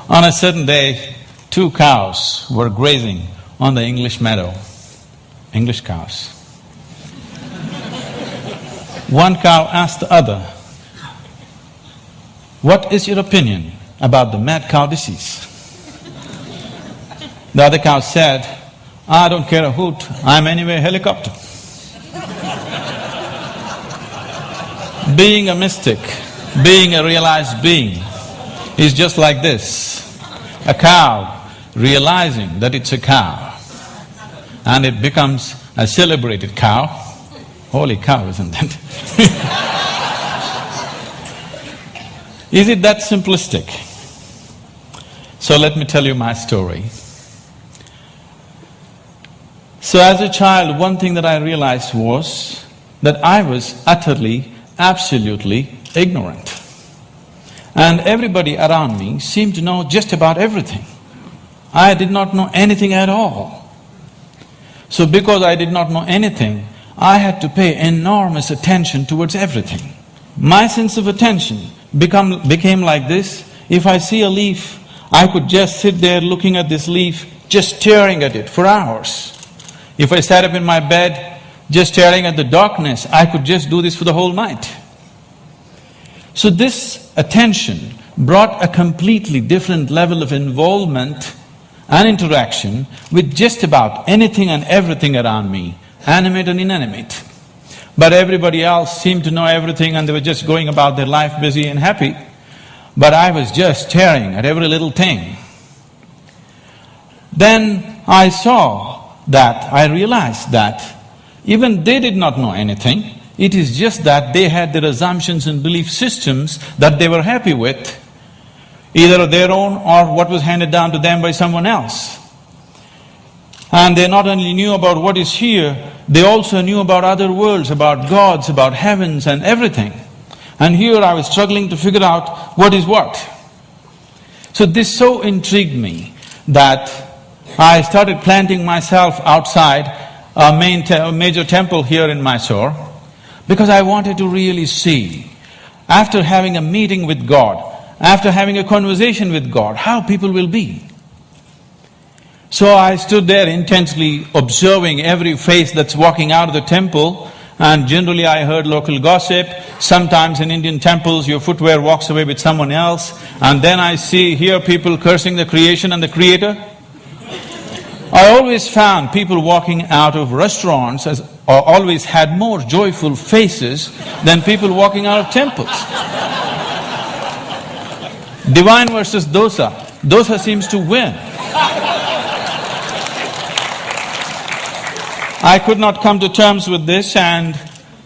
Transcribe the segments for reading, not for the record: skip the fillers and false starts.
On a certain day, 2 cows were grazing on the English meadow, English cows. One cow asked the other, "What is your opinion about the mad cow disease?" The other cow said, "I don't care a hoot, I'm anyway a helicopter." Being a mystic, being a realized being is just like this. A cow realizing that it's a cow and it becomes a celebrated cow. Holy cow, isn't it? Is it that simplistic? So let me tell you my story. So as a child, one thing that I realized was that I was utterly, absolutely ignorant. And everybody around me seemed to know just about everything. I did not know anything at all. So because I did not know anything, I had to pay enormous attention towards everything. My sense of attention became like this. If I see a leaf, I could just sit there looking at this leaf, just staring at it for hours. If I sat up in my bed, just staring at the darkness, I could just do this for the whole night. So this attention brought a completely different level of involvement and interaction with just about anything and everything around me, animate and inanimate. But everybody else seemed to know everything and they were just going about their life busy and happy. But I was just staring at every little thing. Then I realized that even they did not know anything. It is just that they had their assumptions and belief systems that they were happy with, either their own or what was handed down to them by someone else. And they not only knew about what is here, they also knew about other worlds, about gods, about heavens and everything. And here I was struggling to figure out what is what. So this so intrigued me that I started planting myself outside a major temple here in Mysore, because I wanted to really see, after having a meeting with God, after having a conversation with God, how people will be. So I stood there intensely observing every face that's walking out of the temple, and generally I heard local gossip. Sometimes in Indian temples your footwear walks away with someone else, and then I hear people cursing the creation and the creator. I always found people walking out of restaurants always had more joyful faces than people walking out of temples. Divine versus dosa. Dosa seems to win. I could not come to terms with this, and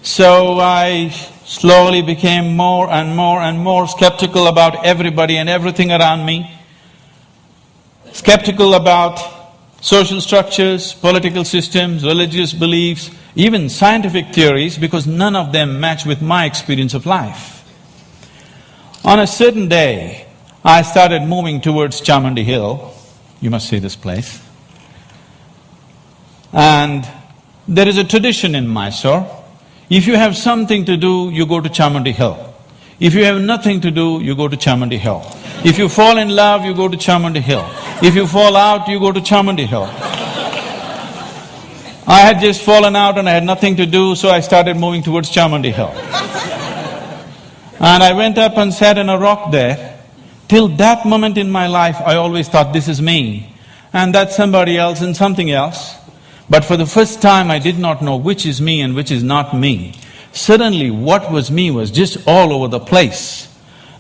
so I slowly became more and more and more skeptical about everybody and everything around me. Skeptical about social structures, political systems, religious beliefs, even scientific theories, because none of them match with my experience of life. On a certain day, I started moving towards Chamundi Hill. You must see this place. And there is a tradition in Mysore. If you have something to do, you go to Chamundi Hill. If you have nothing to do, you go to Chamundi Hill. If you fall in love, you go to Chamundi Hill. If you fall out, you go to Chamundi Hill. I had just fallen out and I had nothing to do, so I started moving towards Chamundi Hill. And I went up and sat on a rock there. Till that moment in my life, I always thought, this is me, and that's somebody else and something else. But for the first time, I did not know which is me and which is not me. Suddenly, what was me was just all over the place.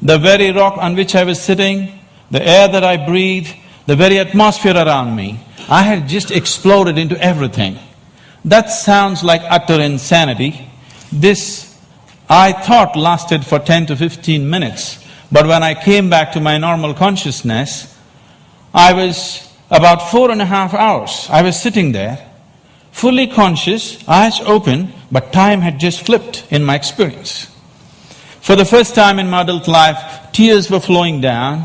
The very rock on which I was sitting, the air that I breathed, the very atmosphere around me, I had just exploded into everything. That sounds like utter insanity. This, I thought, lasted for 10 to 15 minutes. But when I came back to my normal consciousness, I was about 4.5 hours. I was sitting there, fully conscious, eyes open, but time had just flipped in my experience. For the first time in my adult life, tears were flowing down,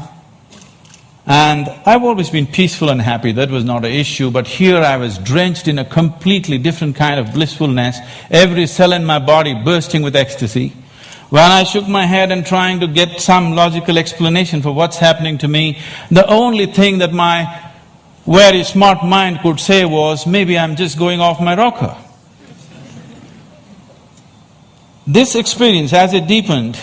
and I've always been peaceful and happy, that was not an issue, but here I was drenched in a completely different kind of blissfulness, every cell in my body bursting with ecstasy. When I shook my head and trying to get some logical explanation for what's happening to me, the only thing that my very smart mind could say was, maybe I'm just going off my rocker. This experience, as it deepened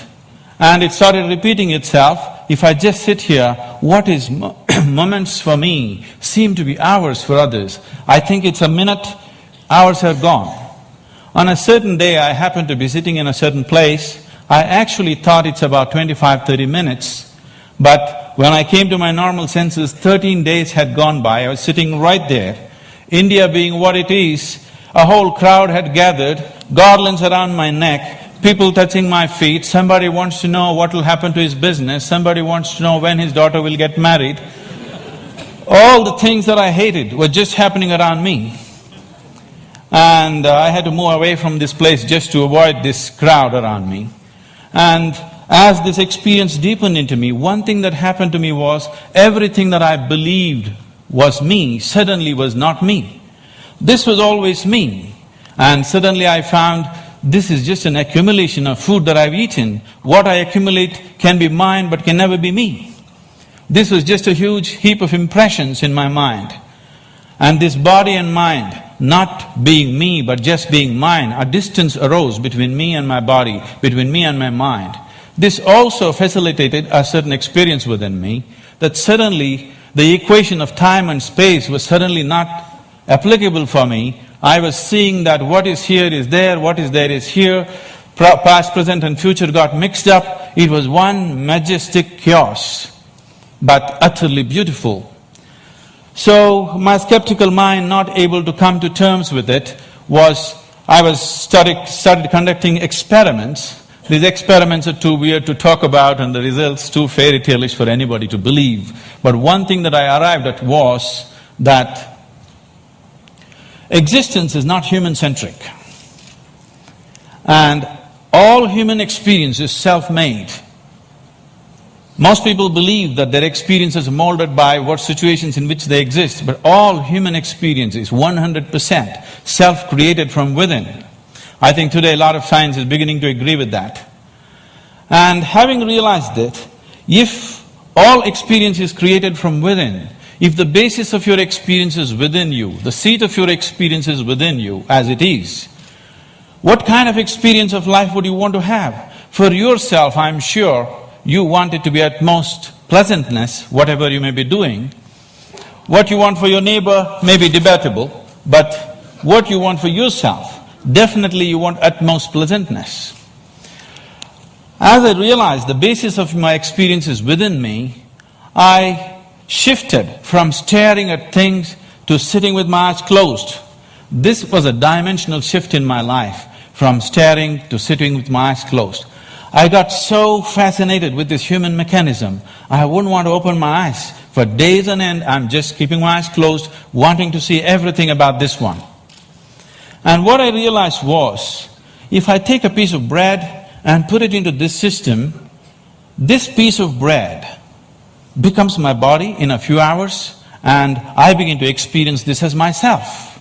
and it started repeating itself, if I just sit here, what is moments for me seem to be hours for others. I think it's a minute, hours are gone. On a certain day, I happened to be sitting in a certain place. I actually thought it's about 25–30 minutes, but when I came to my normal senses, 13 days had gone by. I was sitting right there. India being what it is, a whole crowd had gathered, garlands around my neck, people touching my feet, somebody wants to know what will happen to his business, somebody wants to know when his daughter will get married. All the things that I hated were just happening around me. And I had to move away from this place just to avoid this crowd around me. And as this experience deepened into me, one thing that happened to me was everything that I believed was me suddenly was not me. This was always me, and suddenly I found this is just an accumulation of food that I've eaten. What I accumulate can be mine but can never be me. This was just a huge heap of impressions in my mind. And this body and mind not being me but just being mine, a distance arose between me and my body, between me and my mind. This also facilitated a certain experience within me, that suddenly the equation of time and space was suddenly not applicable for me. I was seeing that what is here is there, what is there is here, past, present and future got mixed up. It was one majestic chaos, but utterly beautiful. So my skeptical mind, not able to come to terms with it, started conducting experiments. These experiments are too weird to talk about and the results too fairy tale-ish for anybody to believe. But one thing that I arrived at was that existence is not human-centric. And all human experience is self-made. Most people believe that their experience is molded by what situations in which they exist, but all human experience is 100% self-created from within. I think today a lot of science is beginning to agree with that. And having realized that, if all experience is created from within, if the basis of your experience is within you, the seat of your experience is within you as it is, what kind of experience of life would you want to have? For yourself, I'm sure, you want it to be at most pleasantness, whatever you may be doing. What you want for your neighbor may be debatable, but what you want for yourself, definitely you want utmost pleasantness. As I realized the basis of my experience is within me, I shifted from staring at things to sitting with my eyes closed. This was a dimensional shift in my life, from staring to sitting with my eyes closed. I got so fascinated with this human mechanism, I wouldn't want to open my eyes. For days on end, I'm just keeping my eyes closed, wanting to see everything about this one. And what I realized was, if I take a piece of bread and put it into this system, this piece of bread becomes my body in a few hours, and I begin to experience this as myself.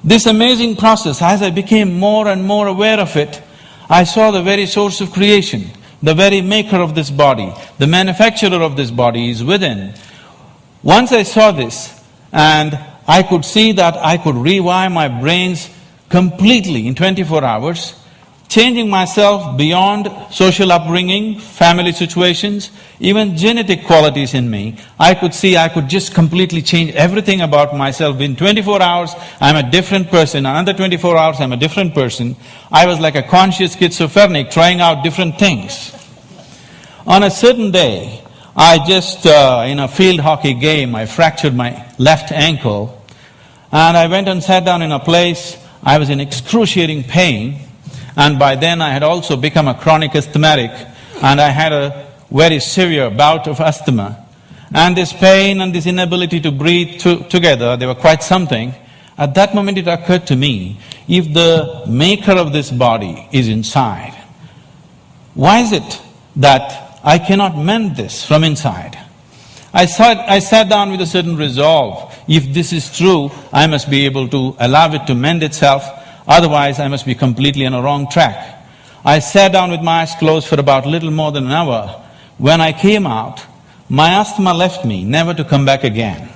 This amazing process, as I became more and more aware of it, I saw the very source of creation, the very maker of this body, the manufacturer of this body is within. Once I saw this, and I could see that I could rewire my brains completely in 24 hours, changing myself beyond social upbringing, family situations, even genetic qualities in me. I could see I could just completely change everything about myself. In 24 hours, I'm a different person. Another 24 hours, I'm a different person. I was like a conscious schizophrenic trying out different things. On a certain day, I just, in a field hockey game, I fractured my left ankle, and I went and sat down in a place. I was in excruciating pain, and by then I had also become a chronic asthmatic, and I had a very severe bout of asthma. And this pain and this inability to breathe together, they were quite something. At that moment it occurred to me, if the maker of this body is inside, why is it that I cannot mend this from inside? I sat down with a certain resolve. If this is true, I must be able to allow it to mend itself, otherwise I must be completely on a wrong track. I sat down with my eyes closed for about little more than an hour. When I came out, my asthma left me, never to come back again.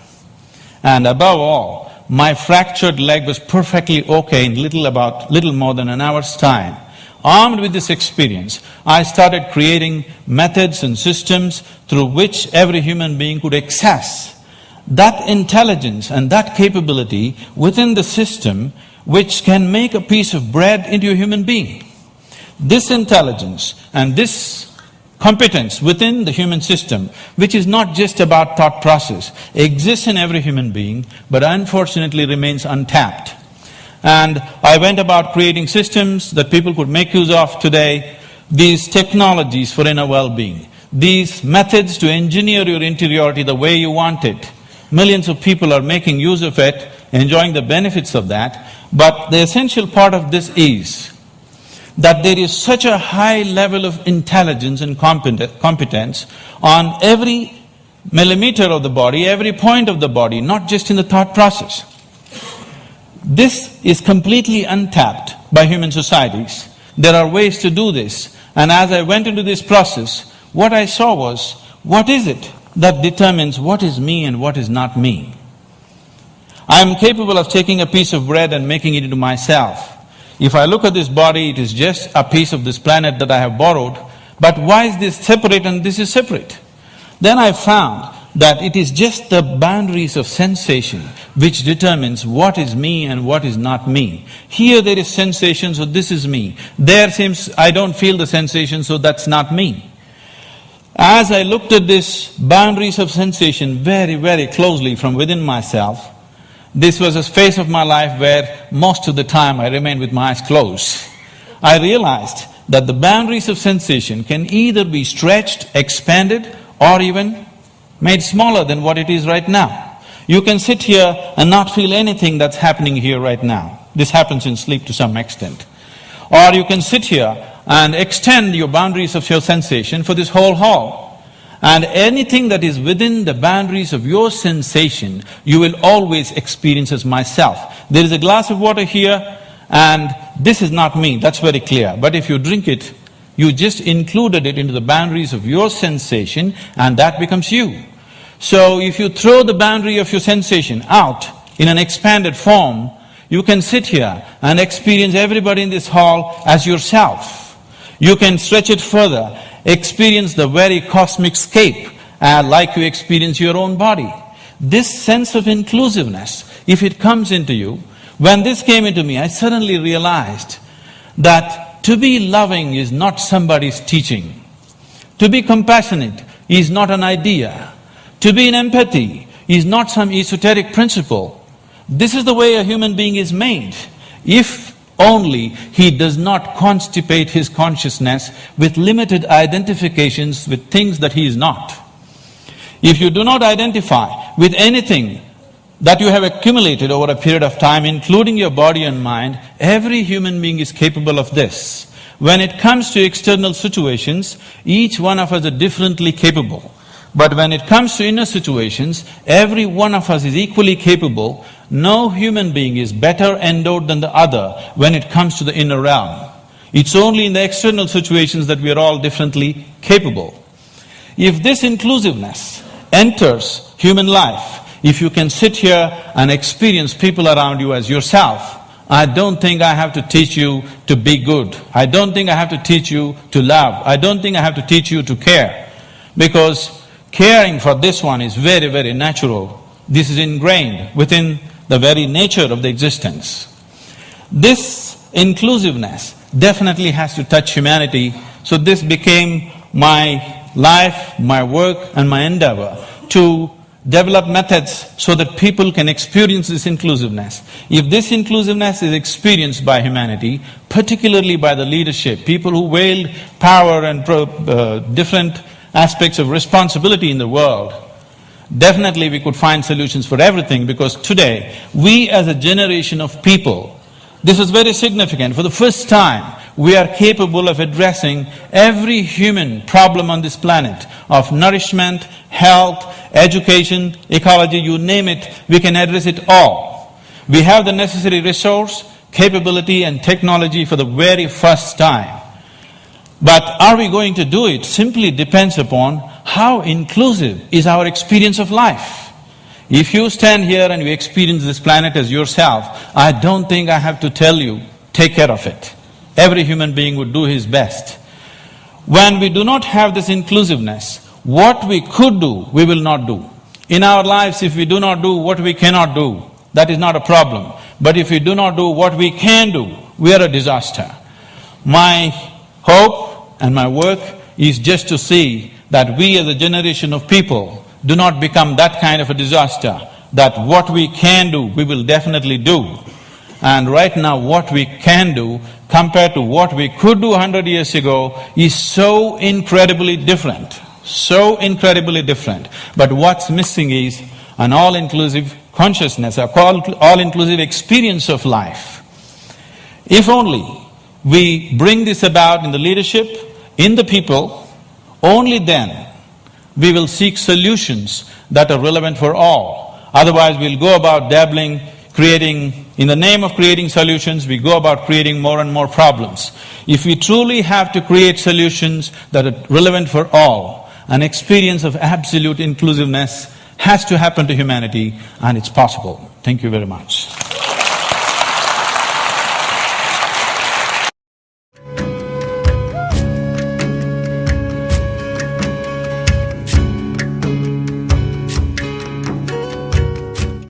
And above all, my fractured leg was perfectly okay in little more than an hour's time. Armed with this experience, I started creating methods and systems through which every human being could access that intelligence and that capability within the system which can make a piece of bread into a human being. This intelligence and this competence within the human system, which is not just about thought process, exists in every human being, but unfortunately remains untapped. And I went about creating systems that people could make use of today, these technologies for inner well-being, these methods to engineer your interiority the way you want it. Millions of people are making use of it, enjoying the benefits of that, but the essential part of this is that there is such a high level of intelligence and competence on every millimeter of the body, every point of the body, not just in the thought process. This is completely untapped by human societies. There are ways to do this, and as I went into this process, what I saw was, what is it that determines what is me and what is not me? I am capable of taking a piece of bread and making it into myself. If I look at this body, it is just a piece of this planet that I have borrowed, but why is this separate and this is separate? Then I found that it is just the boundaries of sensation which determines what is me and what is not me. Here there is sensation, so this is me. There seems I don't feel the sensation, so that's not me. As I looked at this boundaries of sensation very, very closely from within myself, this was a phase of my life where most of the time I remained with my eyes closed. I realized that the boundaries of sensation can either be stretched, expanded, or even made smaller than what it is right now. You can sit here and not feel anything that's happening here right now. This happens in sleep to some extent. Or you can sit here and extend your boundaries of your sensation for this whole hall. And anything that is within the boundaries of your sensation, you will always experience as myself. There is a glass of water here and this is not me, that's very clear. But if you drink it, you just included it into the boundaries of your sensation and that becomes you. So if you throw the boundary of your sensation out in an expanded form, you can sit here and experience everybody in this hall as yourself. You can stretch it further, experience the very cosmic scape like you experience your own body. This sense of inclusiveness, if it comes into you, when this came into me, I suddenly realized that to be loving is not somebody's teaching. To be compassionate is not an idea. To be in empathy is not some esoteric principle. This is the way a human being is made. If only he does not constipate his consciousness with limited identifications with things that he is not. If you do not identify with anything that you have accumulated over a period of time, including your body and mind, every human being is capable of this. When it comes to external situations, each one of us are differently capable. But when it comes to inner situations, every one of us is equally capable. No human being is better endowed than the other when it comes to the inner realm. It's only in the external situations that we are all differently capable. If this inclusiveness enters human life, if you can sit here and experience people around you as yourself, I don't think I have to teach you to be good. I don't think I have to teach you to love. I don't think I have to teach you to care. Because caring for this one is very, very natural. This is ingrained within the very nature of the existence. This inclusiveness definitely has to touch humanity, so this became my life, my work and my endeavor to develop methods so that people can experience this inclusiveness. If this inclusiveness is experienced by humanity, particularly by the leadership, people who wield power and different aspects of responsibility in the world, definitely we could find solutions for everything, because today, we as a generation of people, this is very significant, for the first time, we are capable of addressing every human problem on this planet of nourishment, health, education, ecology, you name it, we can address it all. We have the necessary resource, capability and technology for the very first time. But are we going to do it simply depends upon how inclusive is our experience of life. If you stand here and you experience this planet as yourself, I don't think I have to tell you, take care of it. Every human being would do his best. When we do not have this inclusiveness, what we could do, we will not do. In our lives, if we do not do what we cannot do, that is not a problem. But if we do not do what we can do, we are a disaster. My hope and my work is just to see that we as a generation of people do not become that kind of a disaster, that what we can do, we will definitely do. And right now what we can do compared to what we could do 100 years ago is so incredibly different, so incredibly different. But what's missing is an all-inclusive consciousness, a all-inclusive experience of life. If only we bring this about in the leadership, in the people, only then we will seek solutions that are relevant for all. Otherwise, we'll go about dabbling, creating… In the name of creating solutions, we go about creating more and more problems. If we truly have to create solutions that are relevant for all, an experience of absolute inclusiveness has to happen to humanity, and it's possible. Thank you very much.